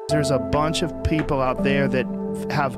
There's a bunch of people out there that have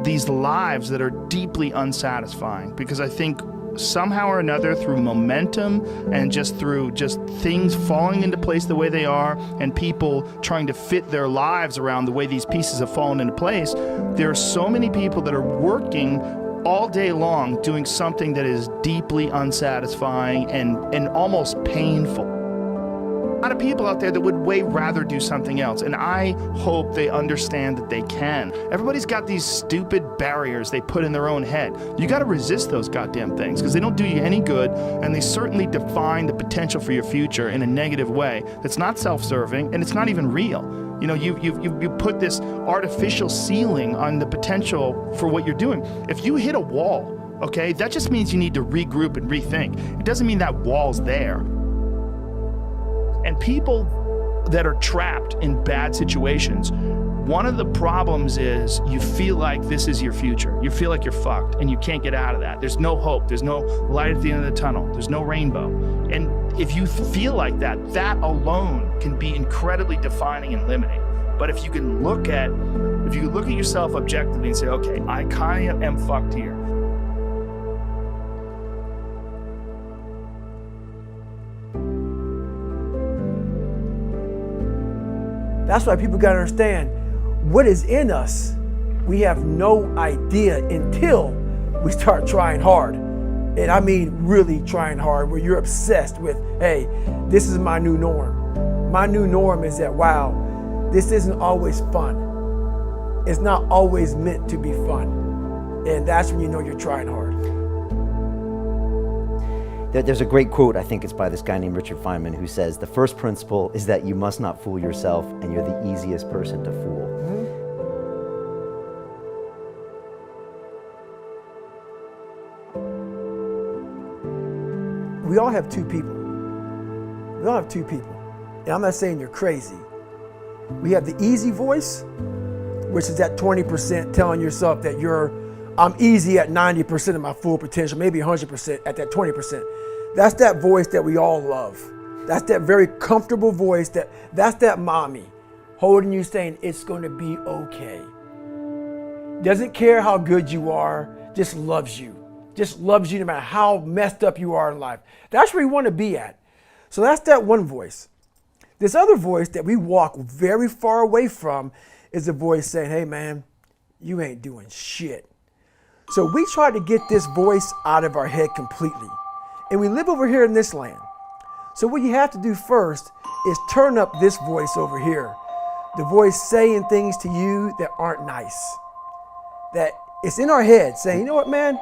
these lives that are deeply unsatisfying because I think somehow or another through momentum and just through things falling into place the way they are and people trying to fit their lives around the way these pieces have fallen into place, there are so many people that are working all day long doing something that is deeply unsatisfying and almost painful. A lot of people out there that would way rather do something else, and I hope they understand that they can. Everybody's got these stupid barriers they put in their own head. You got to resist those goddamn things because they don't do you any good, and they certainly define the potential for your future in a negative way that's not self-serving and it's not even real. You know, you put this artificial ceiling on the potential for what you're doing. If you hit a wall, okay, that just means you need to regroup and rethink. It doesn't mean that wall's there. And people that are trapped in bad situations, one of the problems is you feel like this is your future. You feel like you're fucked and you can't get out of that. There's no hope. There's no light at the end of the tunnel. There's no rainbow. And if you feel like that, that alone can be incredibly defining and limiting. But if you can look at yourself objectively and say, okay, I kind of am fucked here. That's why people gotta understand what is in us. We have no idea until we start trying hard. And I mean really trying hard, where you're obsessed with, hey, this is my new norm. My new norm is that, wow, this isn't always fun. It's not always meant to be fun. And that's when you know you're trying hard. There's a great quote, I think it's by this guy named Richard Feynman, who says, the first principle is that you must not fool yourself, and you're the easiest person to fool. We all have two people. We all have two people. And I'm not saying you're crazy. We have the easy voice, which is that 20% telling yourself that I'm easy at 90% of my full potential, maybe 100% at that 20%. That's that voice that we all love. That's that very comfortable voice, that's that mommy holding you saying it's going to be okay. Doesn't care how good you are, just loves you. Just loves you no matter how messed up you are in life. That's where you want to be at. So that's that one voice. This other voice that we walk very far away from is the voice saying, hey man, you ain't doing shit. So we try to get this voice out of our head completely. And we live over here in this land. So what you have to do first is turn up this voice over here. The voice saying things to you that aren't nice. That it's in our head saying, you know what, man?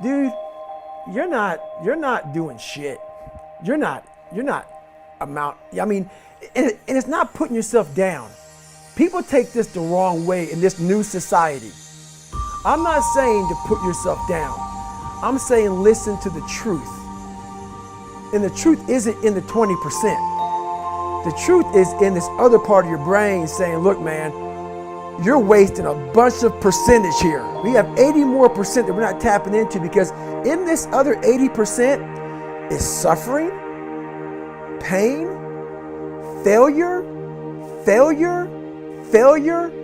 Dude, you're not doing shit. You're not and it's not putting yourself down. People take this the wrong way in this new society. I'm not saying to put yourself down. I'm saying listen to the truth. And the truth isn't in the 20%. The truth is in this other part of your brain saying, look, man, you're wasting a bunch of percentage here. We have 80 more percent that we're not tapping into because in this other 80% is suffering, pain, failure,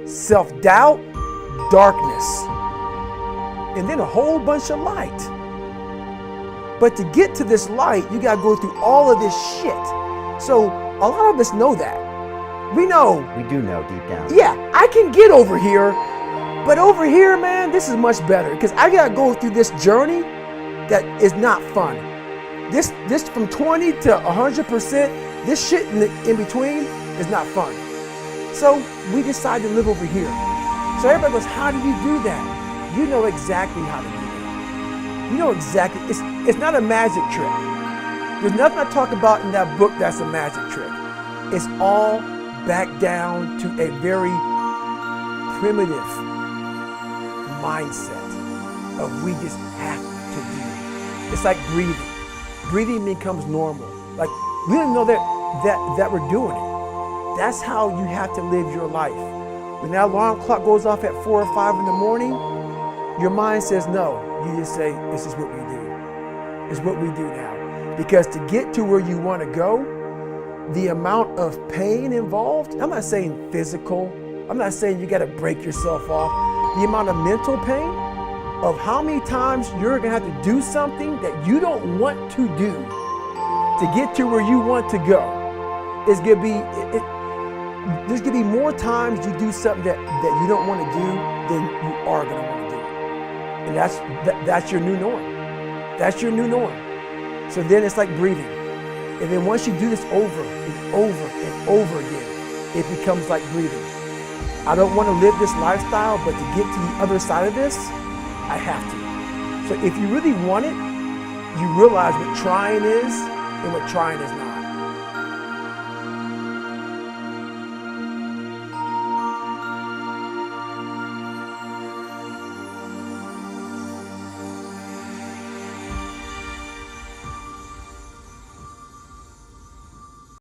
self-doubt, darkness, and then a whole bunch of light. But to get to this light, you gotta go through all of this shit. So a lot of us know that. We know. We do know deep down. Yeah, I can get over here, but over here, man, this is much better because I gotta go through this journey that is not fun. This from 20 to 100%, this shit in between is not fun. So we decide to live over here. So everybody goes, how do you do that? You know exactly how to do that. You know exactly, it's not a magic trick. There's nothing I talk about in that book that's a magic trick. It's all back down to a very primitive mindset of we just have to do. It's like breathing. Breathing becomes normal. Like we don't know that we're doing it. That's how you have to live your life. When that alarm clock goes off at 4 or 5 in the morning, your mind says no. You just say, this is what we do. It's what we do now. Because to get to where you want to go, the amount of pain involved, I'm not saying physical I'm not saying you got to break yourself off. The amount of mental pain of how many times you're going to have to do something that you don't want to do to get to where you want to go is going to be, there's going to be more times you do something that you don't want to do than you are going to want to do. And that's your new norm. That's your new norm. So then it's like breathing. And then once you do this over and over and over again, it becomes like breathing. I don't want to live this lifestyle, but to get to the other side of this, I have to. So if you really want it, you realize what trying is and what trying is not.